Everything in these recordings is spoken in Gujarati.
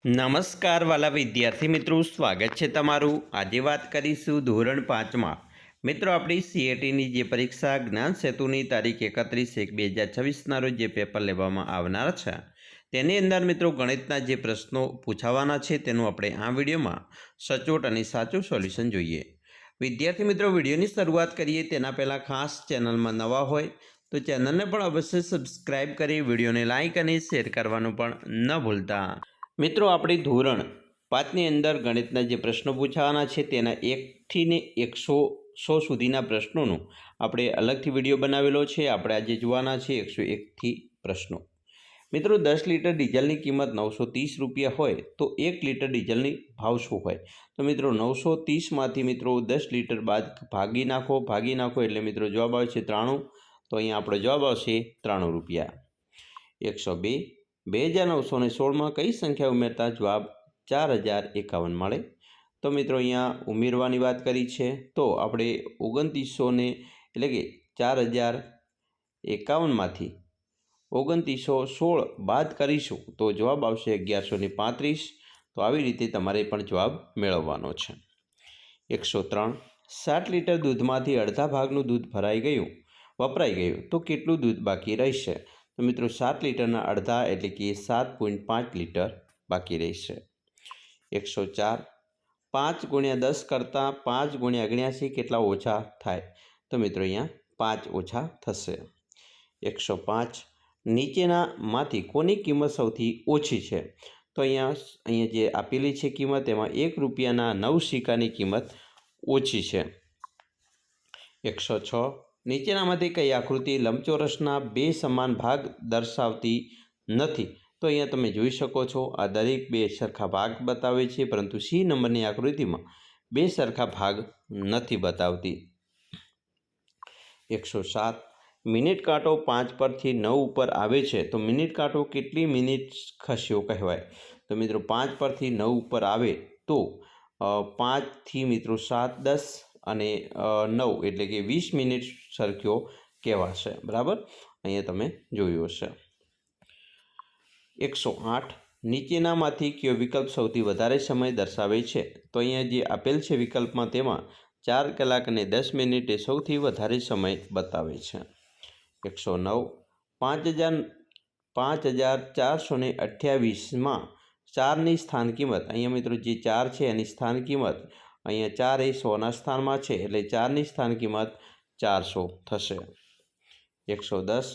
નમસ્કાર વાલા વિદ્યાર્થી મિત્રો, સ્વાગત છે તમારું। આજે વાત કરીશું ધોરણ 5માં મિત્રો આપણી સીએટીની જે પરીક્ષા જ્ઞાન સેતુની તારીખ 31/1/2026ના રોજ જે પેપર લેવામાં આવનાર છે તેની અંદર મિત્રો ગણિતના જે પ્રશ્નો પૂછાવાના છે તેનું આપણે આ વિડીયોમાં સચોટ અને સાચું સોલ્યુશન જોઈએ। વિદ્યાર્થી મિત્રો, વિડીયોની શરૂઆત કરીએ તેના પહેલાં ખાસ ચેનલમાં નવા હોય તો ચેનલને પણ અવશ્ય સબસ્ક્રાઈબ કરી વિડીયોને લાઇક અને શેર કરવાનું પણ ન ભૂલતા। મિત્રો આપણી ધોરણ 5ની અંદર ગણિતના જે પ્રશ્નો પૂછાવાના છે તેના 1થી ને 100 સુધીના પ્રશ્નોનું આપણે અલગથી વિડીયો બનાવેલો છે। આપણે આજે જોવાના છે 101થી પ્રશ્નો। મિત્રો 10 લીટર ડીઝલની કિંમત 930 રૂપિયા હોય તો 1 લીટર ડીઝલની ભાવ શું હોય? તો મિત્રો 930માંથી મિત્રો 10 લીટર બાદ ભાગી નાખો એટલે મિત્રો જવાબ આવે છે 93। તો અહીંયા આપણો જવાબ આવશે 93 રૂપિયા। 102 2916માં કઈ સંખ્યા ઉમેરતા જવાબ 4051 મળે? તો મિત્રો અહીંયા ઉમેરવાની વાત કરી છે તો આપણે 2900 એટલે કે 4051માંથી 2916 બાદ કરીશું તો જવાબ આવશે 1135। તો આવી રીતે તમારે પણ જવાબ મેળવવાનો છે। 103 60 લીટર દૂધમાંથી અડધા ભાગનું દૂધ વપરાઈ ગયું તો કેટલું દૂધ બાકી રહેશે? તો મિત્રો 7 લીટરના અડધા એટલે કે 7.5 લીટર બાકી રહેશે। 104 5 × 10 કરતાં 5 × 79 કેટલા ઓછા થાય? તો મિત્રો અહીંયા 5 ઓછા થશે। 105 નીચેનામાંથી કોની કિંમત સૌથી ઓછી છે? તો અહીંયા જે આપેલી છે કિંમત એમાં 1 રૂપિયાના 9 સિક્કાની કિંમત ઓછી છે। 106 નીચેનામાંથી કઈ આકૃતિ લંબચોરસના બે સમાન ભાગ દર્શાવતી નથી? તો અહીંયા તમે જોઈ શકો છો આ દરેક બે સરખા ભાગ બતાવે છે, પરંતુ સી નંબરની આકૃતિમાં બે સરખા ભાગ નથી બતાવતી। 107 મિનિટ કાંટો 5 પરથી 9 ઉપર આવે છે તો મિનિટ કાંટો કેટલી મિનિટ ખસ્યો કહેવાય? તો મિત્રો 5 પરથી 9 ઉપર આવે તો 5થી મિત્રો 7 10 અને 9 એટલે કે 20 મિનિટ સરખ્યો કહેવાશે। બરાબર, અહીંયા તમે જોયું હશે। 108 નીચેનામાંથી કયો વિકલ્પ સૌથી વધારે સમય દર્શાવે છે? તો અહીંયા જે આપેલ છે વિકલ્પમાં તેમાં 4 કલાક અને 10 મિનિટ એ સૌથી વધારે સમય બતાવે છે। 109 5428માં 4ની સ્થાન કિંમત, અહીંયા મિત્રો જે 4 છે એની સ્થાન કિંમત, અહીંયા 4 એ 100ના સ્થાનમાં છે એટલે 4ની સ્થાન કિંમત 400 થશે। 110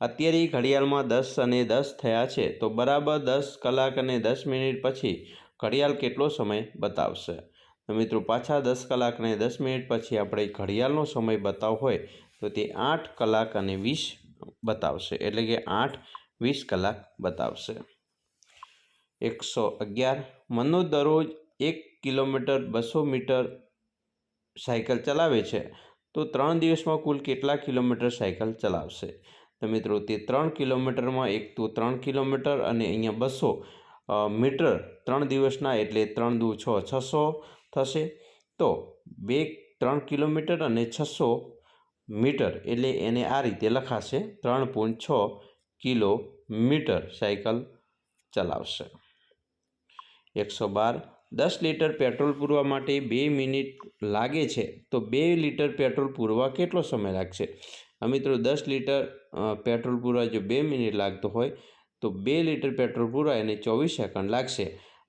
અત્યારે ઘડિયાળમાં 10 અને 10 થયા છે તો બરાબર 10 કલાક અને 10 મિનિટ પછી ઘડિયાળ કેટલો સમય બતાવશે? તો મિત્રો પાછા 10 કલાક અને 10 મિનિટ પછી આપણે ઘડિયાળનો સમય બતાવવો હોય તો તે 8 કલાક અને 20 બતાવશે, એટલે કે 8:20 કલાક બતાવશે। 111 મનોજ દરરોજ 1 કિલોમીટર 200 મીટર સાયકલ ચલાવે છે તો 3 દિવસમાં કુલ કેટલા કિલોમીટર સાયકલ ચલાવશે? તો મિત્રો તે 3 કિલોમીટરમાં એક તો 3 કિલોમીટર અને અહીંયા 200 મીટર 3 દિવસના એટલે 3 દુ 6 600 થશે। તો 3 કિલોમીટર અને 600 મીટર એટલે એને આ રીતે લખાશે 3.6 કિલોમીટર સાયકલ ચલાવશે। 112 10 લીટર પેટ્રોલ પૂરવા માટે 2 મિનિટ લાગે છે તો 2 લીટર પેટ્રોલ પૂરવા કેટલો સમય લાગશે? મિત્રો 10 લીટર પેટ્રોલ પૂરવા જો 2 મિનિટ લાગતો હોય તો 2 લીટર પેટ્રોલ પૂરવા એને 24 સેકન્ડ લાગશે।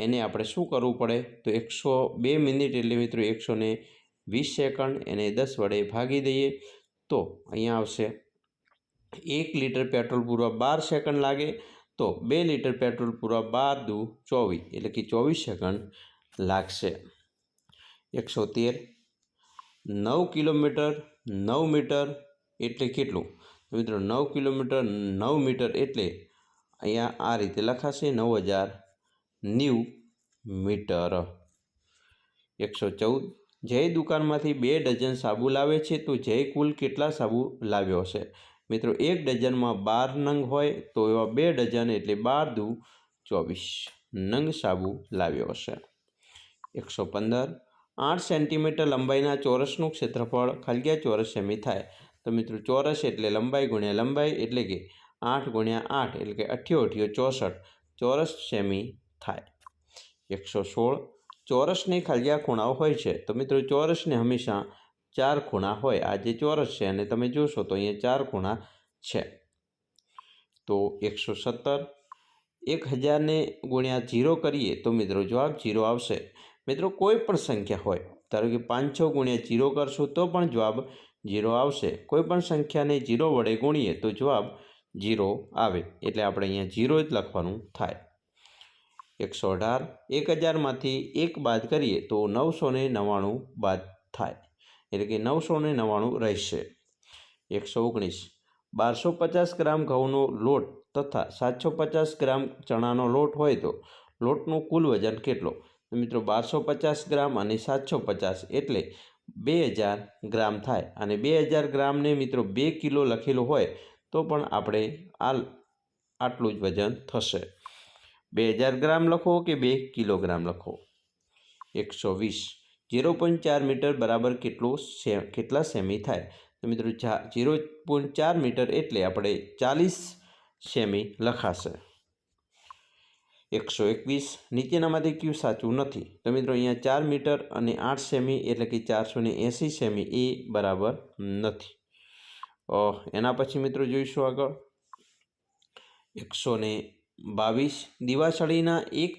એને આપણે શું કરવું પડે? તો 102 મિનિટ એટલે મિત્રો 120 સેકન્ડ, એને 10 વડે ભાગી દઈએ તો અહીંયા આવશે 1 લીટર પેટ્રોલ પૂરવા 12 સેકન્ડ લાગે તો 2 લીટર પેટ્રોલ પૂરવા 12 દુ 24 એટલે કે 24 સેકન્ડ લાગશે। 113 9 કિલોમીટર 9 મીટર એટલે કેટલું? મિત્રો 9 કિલોમીટર 9 મીટર એટલે અહીંયા આ રીતે લખાશે 9090 મીટર। 114 જય દુકાનમાંથી 2 ડઝન સાબુ લાવે છે તો જય કુલ કેટલા સાબુ લાવ્યો હશે? મિત્રો 1 ડઝનમાં 12 નંગ હોય તો એવા 2 ડઝન એટલે 12 દુ 24 નંગ સાબુ લાવ્યો હશે। 115 8 સેન્ટીમીટર લંબાઈના ચોરસનું ક્ષેત્રફળ ખાલી ચોરસ સેમી થાય? તો મિત્રો ચોરસ એટલે લંબાઈ ગુણ્યા લંબાઈ એટલે કે 8 × 8 એટલે કે 8 × 8 = 64 ચોરસ સેમી થાય। 116 ચોરસની ખાલી ખૂણાઓ હોય છે તો મિત્રો ચોરસને હંમેશા 4 ખૂણા હોય. આ જે ચોરસ છે અને તમે જોશો તો અહીંયા 4 ખૂણા છે. તો 117 1000 ને ગુણ્યા 0 કરીએ તો મિત્રો જવાબ 0 આવશે. મિત્રો કોઈ પણ સંખ્યા હોય, ધારો કે 500 ગુણ્યા 0 કરશો તો પણ જવાબ 0 આવશે. કોઈ પણ સંખ્યાને 0 વડે ગુણીએ તો જવાબ 0 આવે. એટલે આપણે અહીંયા 0 જ લખવાનું થાય. 118 1000માંથી 1 બાદ કરીએ તો 999 બાદ થાય, એટલે કે 999 રહેશે. 119 1250 ગ્રામ ઘઉંનો લોટ તથા 750 ગ્રામ ચણાનો લોટ હોય તો લોટનું કુલ વજન કેટલો? તો મિત્રો 1250 ગ્રામ અને 750 એટલે 2000 ગ્રામ થાય. અને 2000 ગ્રામને મિત્રો 2 કિલો લખેલું હોય તો પણ આપણે આટલું જ વજન થશે. 2000 ગ્રામ લખો કે 2 કિલોગ્રામ લખો. 120 0.4 મીટર બરાબર કેટલા સેમી થાય? તો મિત્રો 0.4 મીટર એટલે આપણે 40 સેમી લખાશે. 121 નીચેનામાંથી કયું સાચું નથી? તો મિત્રો અહીંયા 4 મીટર અને 8 સેમી એટલે કે 480 સેમી એ બરાબર નથી. એના પછી મિત્રો જોઈશું આગળ 122 દિવાસળીના એક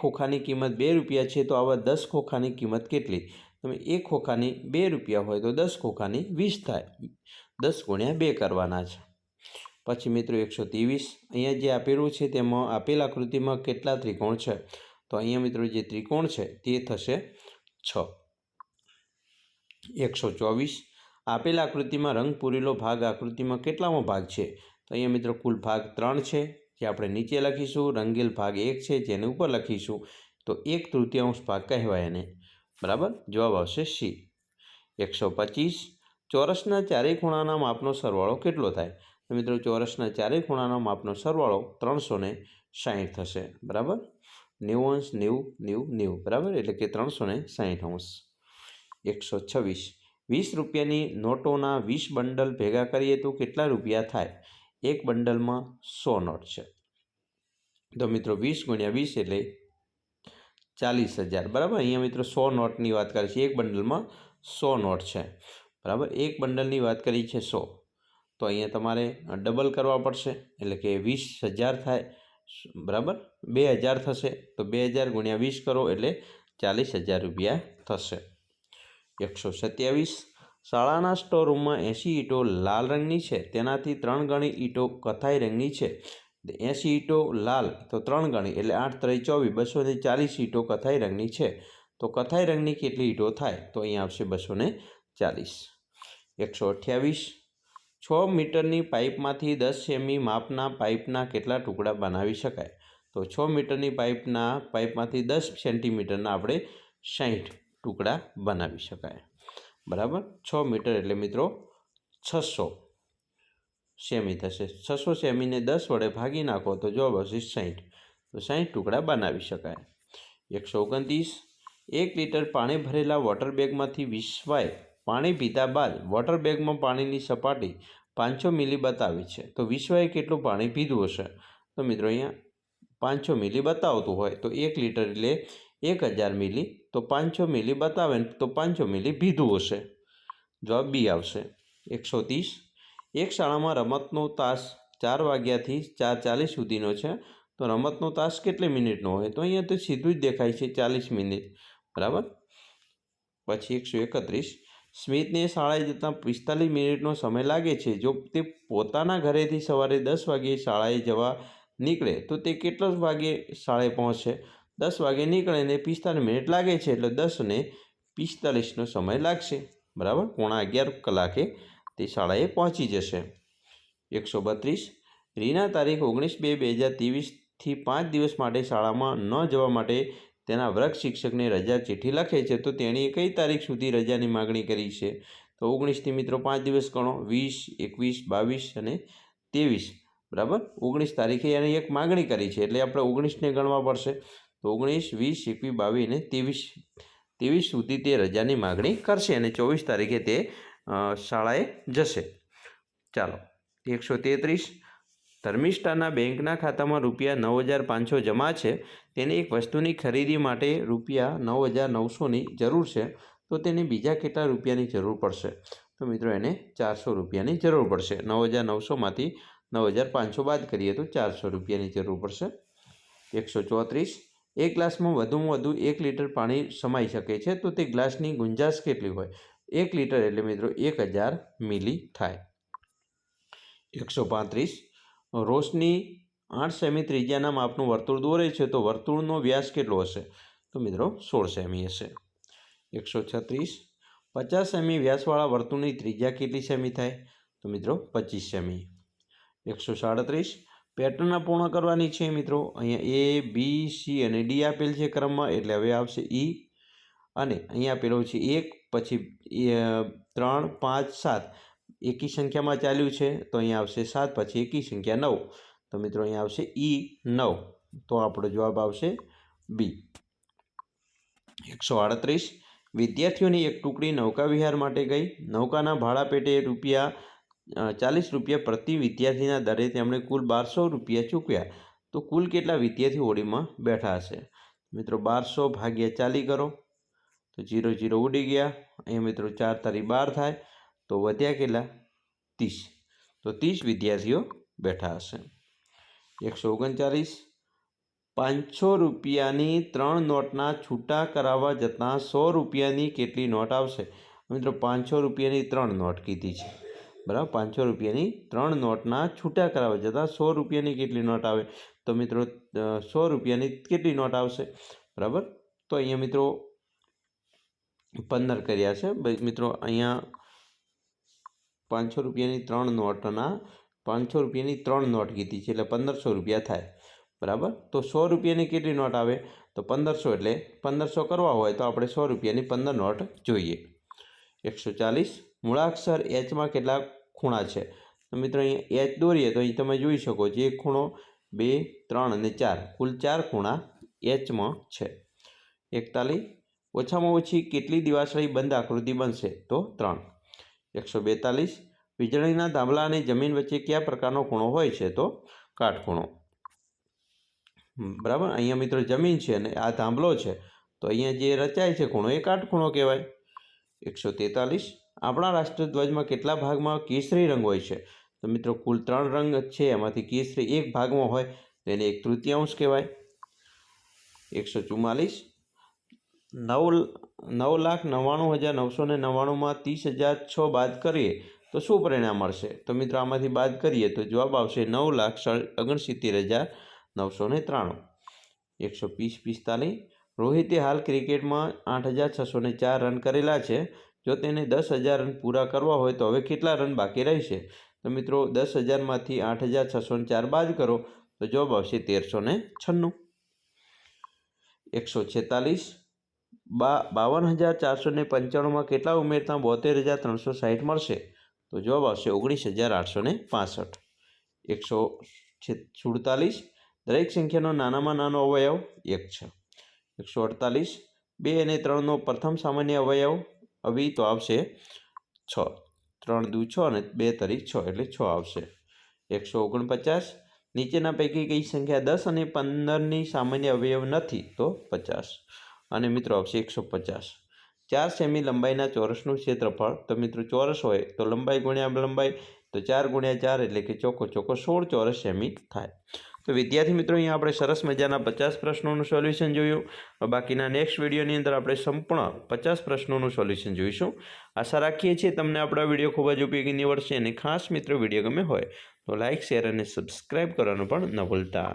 ખોખાની કિંમત 2 રૂપિયા છે તો આવા 10 ખોખાની કિંમત કેટલી? તમે 1 ખોખાની 2 રૂપિયા હોય તો 10 ખોખાની 20 થાય. 10 ગુણ્યા 2 કરવાના છે. પછી મિત્રો 123 અહીંયા જે આપેલું છે તેમાં આપેલ આકૃતિમાં કેટલા ત્રિકોણ છે? તો અહીંયા મિત્રો જે ત્રિકોણ છે તે થશે 6. 124 આપેલ આકૃતિમાં રંગ પૂરેલો ભાગ આકૃતિમાં કેટલામો ભાગ છે? તો અહીંયા મિત્રો કુલ ભાગ 3 છે જે આપણે નીચે લખીશું. રંગેલ ભાગ 1 છે જેને ઉપર લખીશું તો 1/3 ભાગ કહેવાય એને. બરાબર, જવાબ આવશે સી. 125 ચોરસના ચારેય ખૂણાના માપનો સરવાળો કેટલો થાય? તો મિત્રો ચોરસના ચારેય ખૂણાના માપનો સરવાળો 360 થશે. બરાબર, 90 અંશ 90 90 90 બરાબર, એટલે કે 360 અંશ. 126 20 રૂપિયાની નોટોના 20 બંડલ ભેગા કરીએ તો કેટલા રૂપિયા થાય? એક બંડલમાં 100 નોટ છે તો મિત્રો 20 ગુણ્યા 20 એટલે 40,000. બરાબર, અહીંયા મિત્રો 100 નોટની વાત કરી છે. એક બંડલમાં 100 નોટ છે. બરાબર, એક બંડલની વાત કરી છે 100 તો અહીંયા તમારે ડબલ કરવા પડશે એટલે કે 20,000 થાય. બરાબર, 2000 થશે તો 2000 ગુણ્યા 20 કરો એટલે 40,000 રૂપિયા થશે. 127 શાળાના સ્ટોર રૂમમાં 80 ઈંટો લાલ રંગની છે, તેનાથી 3 ગણી ઈંટો કથાઈ રંગની છે. 80 ઈંટો લાલ તો 3 ગણી એટલે 8 × 24 240 ઈંટો કથાઈ રંગની છે તો કથાઈ રંગની કેટલી ઈંટો થાય? તો અહીંયા આવશે 240. 128 6 મીટરની પાઇપમાંથી 10 સેમી માપના પાઇપના કેટલા ટુકડા બનાવી શકાય? તો 6 મીટરની પાઇપમાંથી 10 સેન્ટીમીટરના આપણે 60 ટુકડા બનાવી શકાય. બરાબર, 6 મીટર એટલે મિત્રો 600 સેમી થશે. 600 સેમીને 10 વડે ભાગી નાખો તો જવાબ આવશે 60. તો 60 ટુકડા બનાવી શકાય. 129 1 લીટર પાણી ભરેલા વોટર બેગમાંથી વિશ્વાએ પાણી પીધા બાદ વોટર બેગમાં પાણીની સપાટી 500 મિલી બતાવે છે તો વિશ્વાએ કેટલું પાણી પીધું હશે? તો મિત્રો અહીંયા 500 મિલી બતાવતું હોય તો 1 લીટર એટલે 1000 મિલી તો 500 મિલી બતાવે તો 500 મિલી પીધું હશે. જવાબ બી આવશે. 130 એક શાળામાં રમતનો તાસ 4 વાગ્યાથી 4:40 સુધીનો છે તો રમતનો તાસ કેટલી મિનિટનો હોય? તો અહીંયા તો સીધું જ દેખાય છે 40 મિનિટ. બરાબર, પછી 131 સ્મિતને શાળાએ જતાં 45 મિનિટનો સમય લાગે છે. જો તે પોતાના ઘરેથી સવારે 10 વાગ્યે શાળાએ જવા નીકળે તો તે કેટલા વાગે શાળાએ પહોંચશે? 10 વાગે નીકળે ને 45 મિનિટ લાગે છે એટલે 10 ને 45નો સમય લાગશે. બરાબર, 11:15 કલાકે તે શાળાએ પહોંચી જશે. 132 રીના તારીખ 19/2/2023થી 5 દિવસ માટે શાળામાં ન જવા માટે તેના વર્ગ શિક્ષકને રજા ચિઠ્ઠી લખે છે તો તેણીએ કઈ તારીખ સુધી રજાની માગણી કરી છે? તો 19થી મિત્રો 5 દિવસ ગણો, 20 21 22 અને 23. બરાબર, 19 તારીખે એની એક માગણી કરી છે એટલે આપણે 19ને ગણવા પડશે. તો 19 20 21 22 અને 23 સુધી તે રજાની માગણી કરશે અને 24 તારીખે તે શાળાએ જશે. ચાલો, 133 ધર્મિષ્ઠાના બેંકના ખાતામાં રૂપિયા 9,500 જમા છે, તેને એક વસ્તુની ખરીદી માટે રૂપિયા 9,900ની જરૂર છે, તો તેને બીજા કેટલા રૂપિયાની જરૂર પડશે? તો મિત્રો એને 400 રૂપિયાની જરૂર પડશે. 9,900માંથી 9,500 બાદ કરીએ તો 400 રૂપિયાની જરૂર પડશે. 134. એક ગ્લાસમાં વધુમાં વધુ 1 લીટર પાણી સમાઈ શકે છે, તો તે ગ્લાસની ગુંજાશ કેટલી હોય? 1 લીટર એટલે મિત્રો 1000 મિલી થાય. 135. રોશની 8 સેમી ત્રિજ્યાના માપનું વર્તુળ દોરે છે, તો વર્તુળનો વ્યાસ કેટલો હશે? તો મિત્રો 16 સેમી હશે. 136. 50 સેમી વ્યાસવાળા વર્તુળની ત્રિજ્યા કેટલી સેમી થાય? તો મિત્રો 25 સેમી. 137. પેટર્ન પૂર્ણ કરવાની છે મિત્રો. અહીંયા A, B, C અને D આપેલ છે ક્રમમાં, એટલે હવે આવશે E. અને અહીંયા આપેલો છે 1, પછી 3, 5, 7 એકી સંખ્યામાં ચાલ્યું છે, તો અહીંયા આવશે 7, પછી એકી સંખ્યા 9, તો મિત્રો અહીંયા આવશે E9, તો આપણો જવાબ આવશે B. 138. વિદ્યાર્થીઓની એક ટુકડી નૌકા વિહાર માટે ગઈ. નૌકાના ભાડા પેટે ₹40 પ્રતિ વિદ્યાર્થીના દરે તેમણે કુલ 1200 રૂપિયા ચૂકવ્યા, તો કુલ કેટલા વિદ્યાર્થીઓ હોડીમાં બેઠા હશે? મિત્રો 1200 ભાગ્યા 40 કરો તો 0 0 ઉડી ગયા. અહીંયા મિત્રો 4 તારી 12 થાય, તો વધ્યા કેટલા? 30, તો 30 વિદ્યાર્થીઓ બેઠા હશે. 139. 500 રૂપિયાની 3 નોટના છૂટા કરાવવા જતાં 100 રૂપિયાની કેટલી નોટ આવશે? મિત્રો 500 રૂપિયાની 3 નોટ કીધી છે, બરાબર. 500 રૂપિયાની 3 નોટના છૂટા કરાવવા જતાં 100 રૂપિયાની કેટલી નોટ આવે? તો મિત્રો 100 રૂપિયાની કેટલી નોટ આવશે? બરાબર. તો અહીંયા મિત્રો 15 કર્યા છે મિત્રો. અહીંયા 500 રૂપિયાની 3 નોટના 500 રૂપિયાની 3 નોટ કીધી છે, એટલે 1500 રૂપિયા થાય, બરાબર. તો 100 રૂપિયાની કેટલી નોટ આવે? તો 1500, એટલે 1500 કરવા હોય તો આપણે 100 રૂપિયાની 15 નોટ જોઈએ. 140. મૂળાક્ષર Hમાં કેટલા ખૂણા છે? તો મિત્રો અહીંયા H દોરીએ તો અહીં તમે જોઈ શકો છો, 1 ખૂણો, 2, 3 અને 4, કુલ 4 ખૂણા Hમાં છે. 41. ઓછામાં ઓછી કેટલી દિવાસળી બંધ આકૃતિ બનશે? તો 3. 142. વીજળીના થાંભલા અને જમીન વચ્ચે કયા પ્રકારનો ખૂણો હોય છે? તો કાટખૂણો, બરાબર. અહીંયા મિત્રો જમીન છે અને આ થાંભલો છે, તો અહીંયા જે રચાય છે ખૂણો, એ કાટખૂણો કહેવાય. 143. આપણા રાષ્ટ્રધ્વજમાં કેટલા ભાગમાં કેસરી રંગ હોય છે? તો મિત્રો કુલ 3 રંગ છે, એમાંથી કેસરી એક ભાગમાં હોય, તો એને 1/3 કહેવાય. 144. 9,99,999માં 30,006 બાદ કરીએ તો શું પરિણામ મળશે? તો મિત્રો આમાંથી બાદ કરીએ તો જવાબ આવશે 9,69,993. 145. રોહિતે હાલ ક્રિકેટમાં 8,604 રન કરેલા છે. જો તેને 10,000 રન પૂરા કરવા હોય તો હવે કેટલા રન બાકી રહેશે? તો મિત્રો 10,000માંથી 8,604 બાદ કરો તો જવાબ આવશે 1,396. 146. 52,495માં કેટલા ઉમેરતા 72,360 મળશે? તો જવાબ આવશે 19,865. 147. દરેક સંખ્યાનો નાનામાં નાનો અવયવ 1 છે. 148. 2 અને 3નો પ્રથમ સામાન્ય અવયવી તો આવશે 6. 3 દુ 6 અને 2 તરી 6, એટલે 6 આવશે. 149. નીચેના પૈકી કઈ સંખ્યા 10 અને 15ની સામાન્ય અવયવ નથી? તો 50, અને મિત્રો આવશે 150. 4 સેમી લંબાઈના ચોરસનું ક્ષેત્રફળ, તો મિત્રો ચોરસ હોય તો લંબાઈ ગુણ્યા લંબાઈ, તો 4 ગુણ્યા 4 એટલે કે ચોખ્ખો 16 ચોરસ સેમી થાય. તો વિદ્યાર્થી મિત્રો અહીંયા આપણે સરસ મજાના 50 પ્રશ્નોનું સોલ્યુશન જોયું. બાકીના નેક્સ્ટ વિડીયોની અંદર આપણે સંપૂર્ણ 50 પ્રશ્નોનું સોલ્યુશન જોઈશું. આશા રાખીએ છીએ તમને આપણા વિડીયો ખૂબ જ ઉપયોગી નીવડશે, અને ખાસ મિત્રો વિડીયો ગમે હોય તો લાઇક, શેર અને સબસ્ક્રાઈબ કરવાનું પણ ન ભૂલતા.